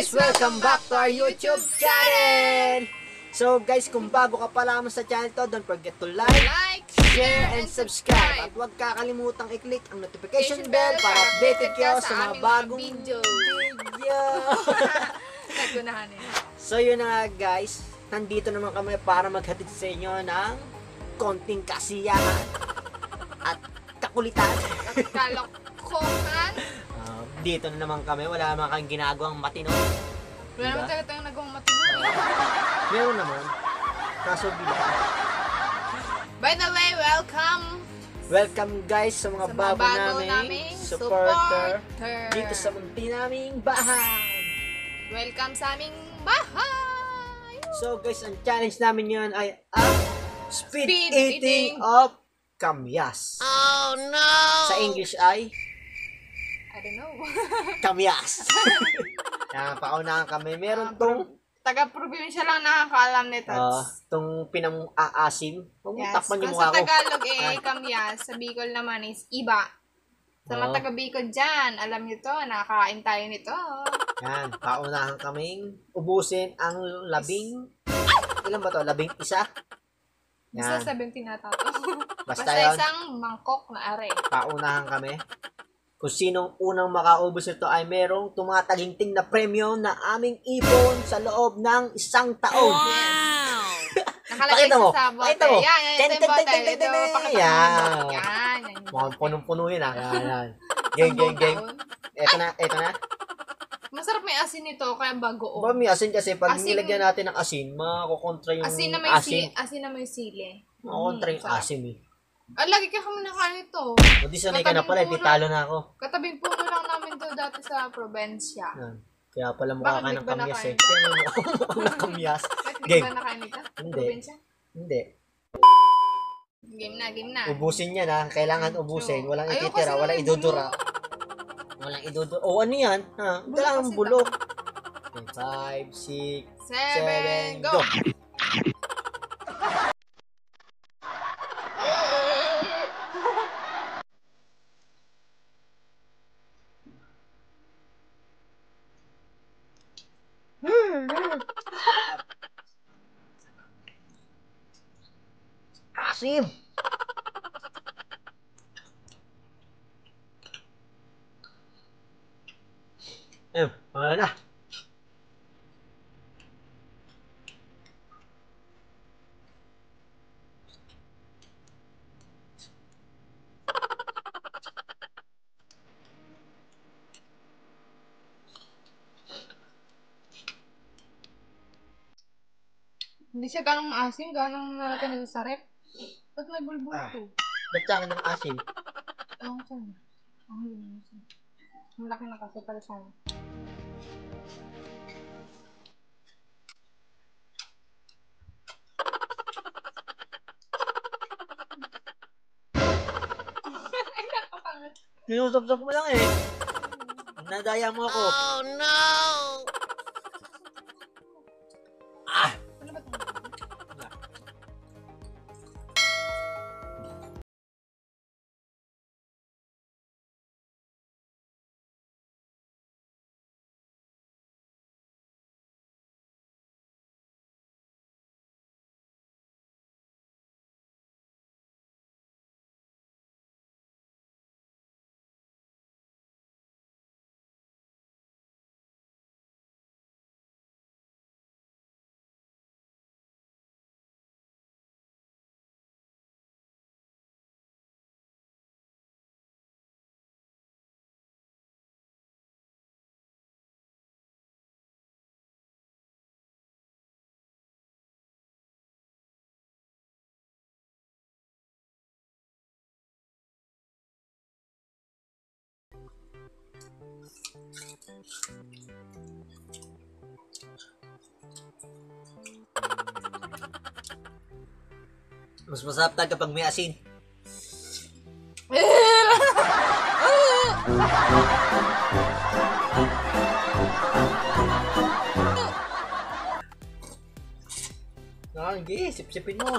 guys! Welcome back to our YouTube channel! So guys, kung bago ka pa lamang sa channel to, don't forget to like, share, and subscribe. At huwag kakalimutang i-click ang notification bell para updated kayo sa mga bagong video. So yun na nga guys, nandito naman kami para maghatid sa inyo ng konting kasiyahan at kakulitan. Kalokohan. Dito na naman kami, wala naman kang ginagawang matino. Wala naman talaga tayong nagawang matino. Meron naman. Kaso bilang. By the way, welcome! Welcome guys sa mga bago naming supporter dito sa munti naming bahay. Welcome sa aming bahay! So guys, ang challenge namin ngayon ay ang speed eating of kamyas. Oh no! Sa English ay I don't know. kamyas. Yan, paunahan kami. Meron tong taga-probinsya lang nakakaalam nito. Tong pinang-aasim. Yes. Takpan yung Kung mukha sa ko. Tagalog kamyas. Sa Bicol naman is iba. Sa mga taga-Bicol dyan, alam nyo to, nakakain tayo nito. Yan, paunahan kaming ubusin ang ilan ba to? 11? Basta 17 nata to. Basta isang mangkok na are. Paunahan kami. Kung sinong unang makaubos ito ay merong tumataginting na premyo na aming ipon sa loob ng isang taon. Wow! Nakalagay sa bote. Pakita mo. Yan, ito yung bote. Ito, pakita mo. Yan. Mukhang punong-puno yun Yan. Gang. Ito na. Masarap may asin nito, kaya bagoong. Ba, may asin kasi pag nilagyan natin ng asin, makukontra yung asin na may asin na may sili. Makukontra yung asin eh. Lagi ka kami nakain ito. O di sanay ka na pala, di talo na ako. Katabing puno lang namin to dati sa probensya. Kaya pala mukha ka ng kamyas eh. Kaya mukha ng kamyas. Hindi ba nakain ito? Hindi. Game na. Ubusin yan ha. Kailangan ubusin. Walang ititira, walang idudura. Walang idudura. O ano yan? Kailangan bulok. 5, 6, 7, go! Asim! Wala na. Hindi siya ganong maasim, ganong nalagyan sa rep. Ba't may bulbul to? Ba't sa akin ng asim? Ewan ko na. Ang laki na kasi pala siya. Sinusap-sap mo lang eh. Nadaya mo ako. Oh no! Ano ba ito? Mas masarap talaga kapag may asin. Sige, sip-sipin mo.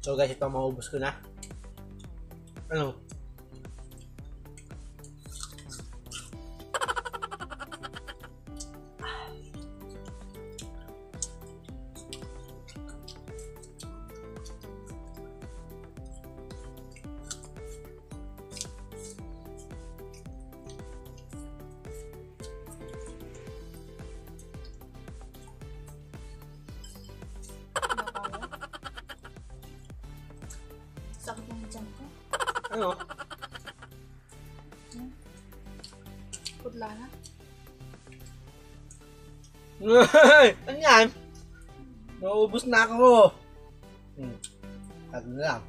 So guys, ito maubos ko na. Ano? Sakit ng tiyan ko. Ano? Putla na. Ano yan? Naubos na ako. Ano na lang.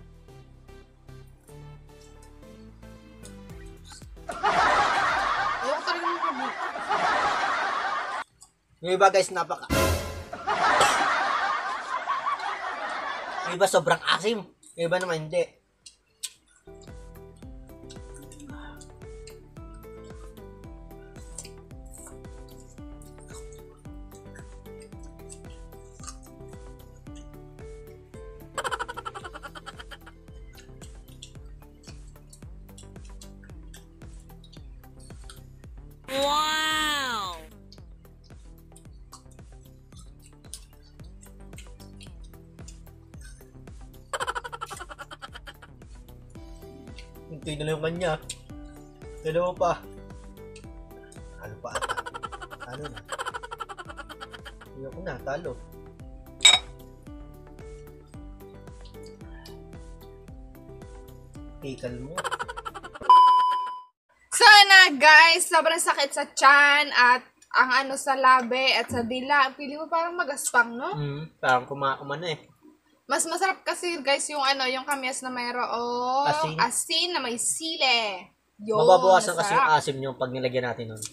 Ayoko talaga ng kabuk. Yung iba guys, napaka... Yung iba sobrang asim. Yung iba naman hindi. Wow! Hintay na lang yung kanya. Dalawa pa. Talo pa ata. Talo na. Ayoko na, talo. Pikal mo. So na guys, sobrang sakit sa tiyan at ang ano sa labi at sa dila. Pili mo parang magaspang, no? Parang kumakuma na eh. Mas masarap kasi guys yung ano, yung kamyas na mayroong Asin. asin na may sile. Yun, Mababawasan kasi yung masarap. asim nyo pag nilagyan natin nun.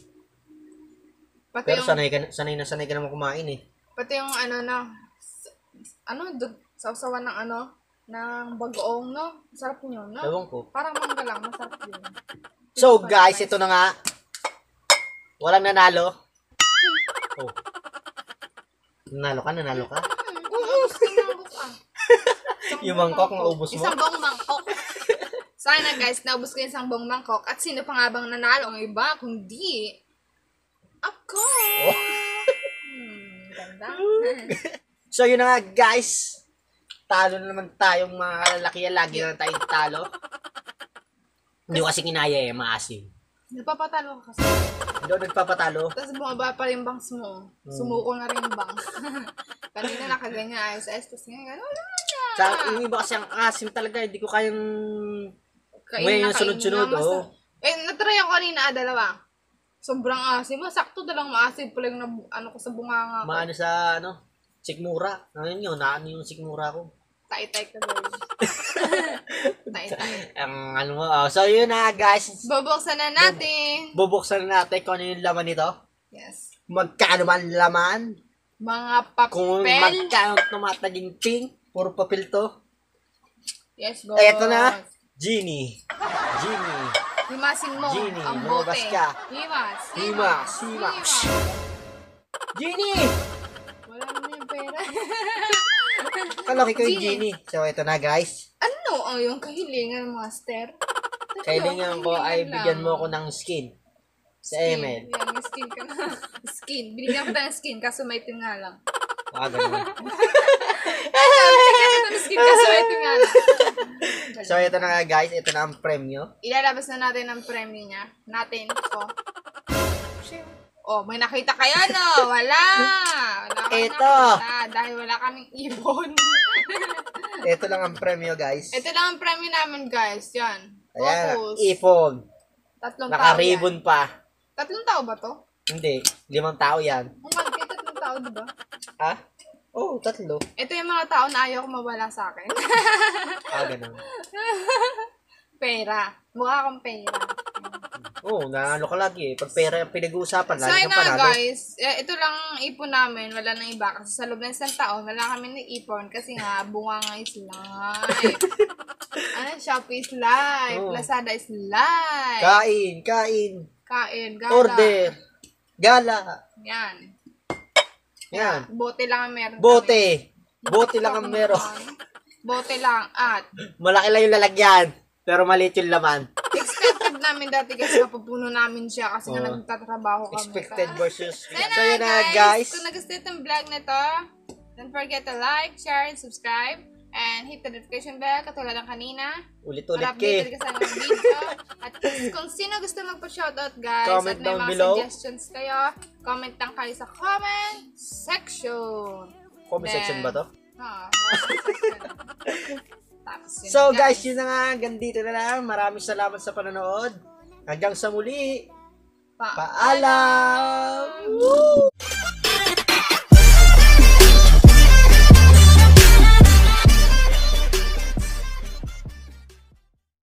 Pati Pero yung, sanay ka naman kumain eh. pati yung ano na, sausawan ng ano, ng bagoong, no? Masarap yun, no? Ewan ko. Parang mangga lang, masarap yun. So guys, ito na nga. Walang nanalo. Oh. Nanalo ka? Yung mangkok na ubos mo? Isang buong mangkok. Sana guys, naubos ko yung isang buong mangkok. At sino pa nga bang nanalo? Ang iba, kundi ako. Oh. Ganda. So yun na nga guys. Talo na naman tayong mga lalaki. Lagi na tayong talo. Hindi ko kasi kinaya eh, maasim. Napapatalo ka kasi. Hindi ako nagpapatalo. Tapos bumaba pa rin bangs mo. Sumuko na rin bang. Kanina nakaganyan, ayos-ayos. Tapos ngayon, wala na. Sa yung iba kasi ang asim talaga. Hindi ko kayang Kainin yung sunod-sunod. na, Oh. natry ako kanina, dalawa. Sobrang asim. Sakto dalang maasim pala yung ano ko sa bunganga ko. Maano sa sikmura. Ano yun? Naano yung sikmura ko? Tay-tay ka doon. Tay-tay. Ang ano mo. So yun na guys. Bubuksan na natin. Bubuksan natin kung ano yung laman nito. Yes. Magkano man laman. Mga Kung papel. magkano tumataginting. Puro papel to. Yes, go. Ay, eto na. Genie. Himasin mo. Genie, Ang lumabas bote. ka. Himas. Genie! Wala naman yung pera. Kalaki ko yung Genie. Genie. So, ito na guys. Ano ang yung kahilingan, master? Kailangan ko ay bigyan mo ako ng skin. Sa ML. Yan, may skin ka na. Skin. Binigyan ko tayo ng skin, kaso may itim nga lang. Ganun. Binigyan ko ng skin, kaso may itim nga lang. So, ito na nga guys. Ito na ang premyo. Ilalabas na natin ang premyo niya. Natin. Oh, may nakita kayo, no? Wala. Wala kayong Ito. nakita dahil wala kaming ibon. Ito lang ang premyo guys. Ito lang ang premyo namin, guys. Yan. Ayan. Focus. Iphone. 3 tao yan. Naka-ribbon pa. 3 tao ba to? Hindi. 5 tao yan. Ang malaki, 3 tao, diba? Ha? Oo, 3. Ito yung mga tao na ayaw ko mawala sa akin. Ganun. Pera. Mukha akong pera. Oo, nanalo ka lagi eh. Pag pera yung pinag-uusapan, So, lagi yun kang na panalo. guys. Ito lang ang ipon namin. Wala nang iba. Kasi sa loob ng isang taon, wala kami ipon. Kasi nga, bunga nga is live. Shopee is live. Oo. Lazada is live. Kain. Kain. Gala. Order. Gala. Yan. Yan. Bote lang ang meron. Bote lang ang meron. bote lang at Malaki lang yung lalagyan, pero maliit yung laman. expected namin dati kasi napupuno namin siya kasi nga Oo. nagtatrabaho kami. Expected versus... So yun yun na na guys. Kung nagustuhan itong vlog na to, don't forget to like, share, and subscribe. And hit the notification bell katulad ng kanina. Ulit-ulit Para updated ka ka sa mga video. At kung sino gusto magpa-shoutout guys, Comment at may down mga below. suggestions kayo, comment lang kayo sa comment section. Comment section ba to? Comment section. Tapos yun, So guys, yun na nga. Hanggang dito na lang. Maraming salamat sa panonood. Hanggang sa muli. Paalam! Woo!